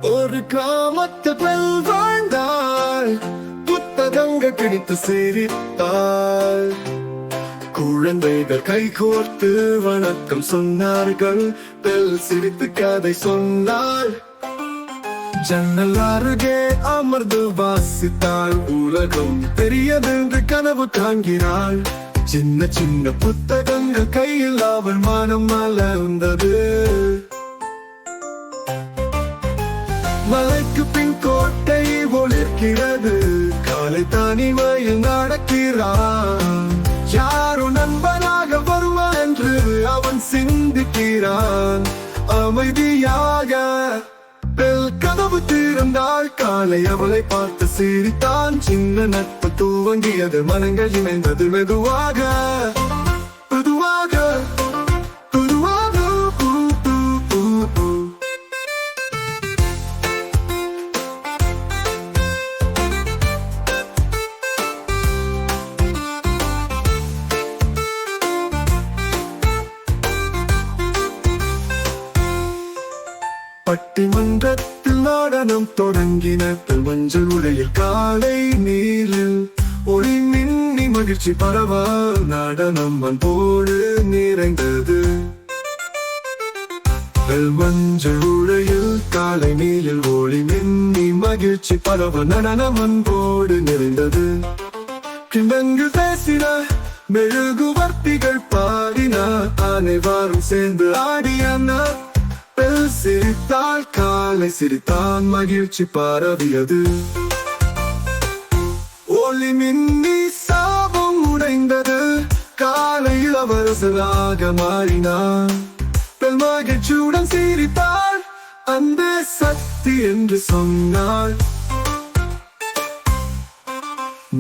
ஒரு கிராமத்தில் வாழ்ந்தாள், புத்தகங்கள் கிடைத்து சிரித்தாள். குழந்தைகள் கைகோர்த்து வணக்கம் சொன்னார்கள். பெல் சிரித்து கதை சொன்னாள். ஜன்னல் அருகே அமர்ந்து வாசித்தாள். உலகம் பெரியது என்று கனவு காண்கிறாள். சின்ன சின்ன புத்தகங்கள் கையில் அவள் மனம் மலர்ந்தது. மலைக்கு பின் கோட்டை ஒளிர்கிறது. காலை தனிமையில் நடக்கிறான். யாரோ நண்பனாக வருவான் என்று அவன் சிந்திக்கிறான். அமைதியாக பெல் கதவு திறந்தாள். காலை அவளை பார்த்து சிரித்தான். சின்ன நட்பு துவங்கியது. மனங்கள் இணைந்தது மெதுவாக மெதுவாக மெதுவாக. பட்டிமன்றத்தில் நடனம் தொடங்கின. மஞ்சள் உடையில் காலை நீரில் ஒளி மின்னி மகிழ்ச்சி பரவ நடனம் அன்போடு நிறைந்தது. மஞ்சள் உடையில் காலை நீரில் ஒளி மின்னி மகிழ்ச்சி பரவ நடனம் அன்போடு நிறைந்தது. கிண்ணங்கள் பேசின, மெழுகுவர்த்திகள் பாடின, அனைவரும் சேர்ந்து ஆடியனர். பெல் சிரித்தாள். காலை சிரித்தான். மகிழ்ச்சி பரவியது. ஒளி மின்னி சாபம் உடைந்தது. காலை இளவரசராக மாறினான். பெல் மகிழ்ச்சியுடன் சிரித்தாள். அந்த சக்தி என்று சொன்னாள்.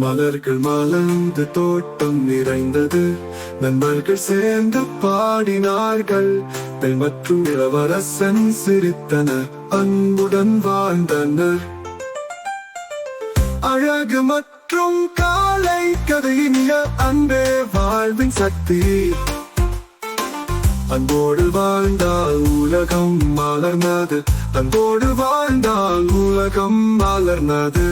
மலர்கள் மலர்ந்து தோட்டம் நிறைந்தது. நண்பர்கள் சேர்ந்து பாடினார்கள். பெண் மற்றும் இளவரசன் சிரித்தனர். அன்புடன் வாழ்ந்தனர். அழகு மற்றும் காலை கதையினிய அன்பே வாழ்வின் சக்தி. அன்போடு வாழ்ந்தால் உலகம் மலர்ந்தது. அன்போடு வாழ்ந்தால் உலகம் மலர்ந்தது.